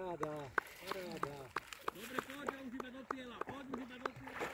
Paráda, paráda. Dobre, poď, už iba do cieľa, poď už iba do cieľa.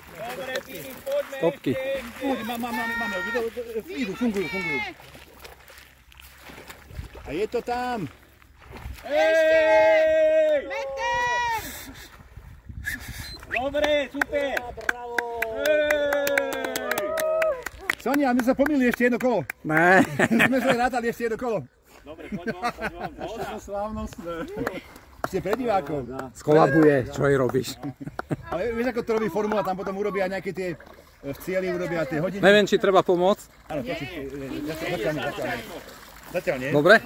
Dobre, Filip, poďme Stopky. ešte. Máme, idú, fungujú. A je to tam. Hej! Meter! Dobre, super. Bravo. Hej! Sonia, my sa pomýlili ešte jedno kolo. Ne. Sme sa rátali ešte jedno kolo. Dobre, poď von. Voda. Slávnostné. Ste pre divákov. Skolabuje, čo jej robíš. Ale vieš, ako to robí formula, tam potom urobia nejaké tie v cieli, urobia tie hodiny. Neviem, či treba pomôcť. Áno, zatiaľ nie. Dobre?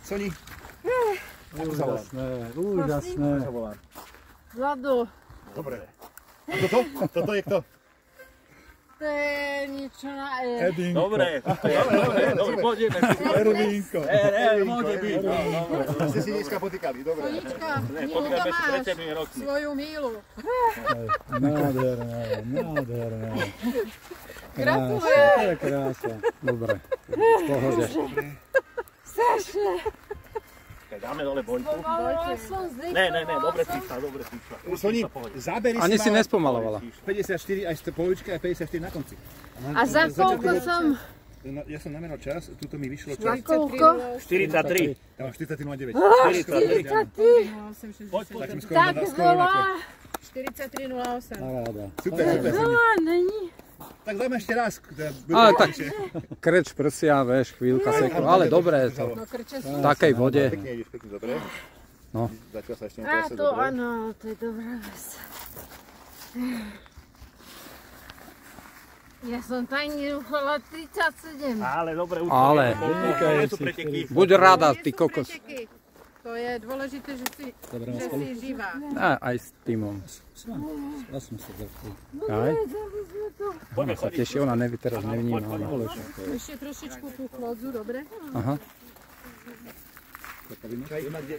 Soni. Úžasné, úžasné. Vlado, Dobre. A toto? Toto je kto? to je niečo na E. Edinko. Dobre, poď ideme. Ervinko. Môže byť. Ste si dneska potýkali, dobre. Konička, Potýkame si pred máš 7 rokmi. svoju mílu. Nádherné, nádherné. Gratulujem. To je krása. Dobre, v pohode. Strašne. Dáme dole boľku. Som Ne, dobre písla. Soni, zábery Ani si mala nespomalovala. 54 aj z poličky a 54 na konci. A za koľko som? No, ja som nameral čas, tuto mi vyšlo Za čas. koľko? 43. Ja mám 43,09. 43. Poď. Tak som Tak skoro na veľa. 43,08. Paráda. Super, Soni. Veľa není. Tak dajme ešte raz. Ale tak krč prsia, vieš, chvíľka sekú. Ale dobré to. No krče sú. V takej vode. Pekne ideš, pekne, dobre. No. Zatiaľ sa ešte Á, netrase, to dobre. áno, to je dobrá vec. Ja som tam nedúfala 37. Ale dobre, už Ale. sú preteky. Buď rada, Nie ty sú kokos. preteky. To je dôležité, že si živá. Aj s týmom. Aj? Ona sa teší, ona teraz nevníma. Ešte trošičku tú chlodzu, dobre? Aha. Čaj, má kde?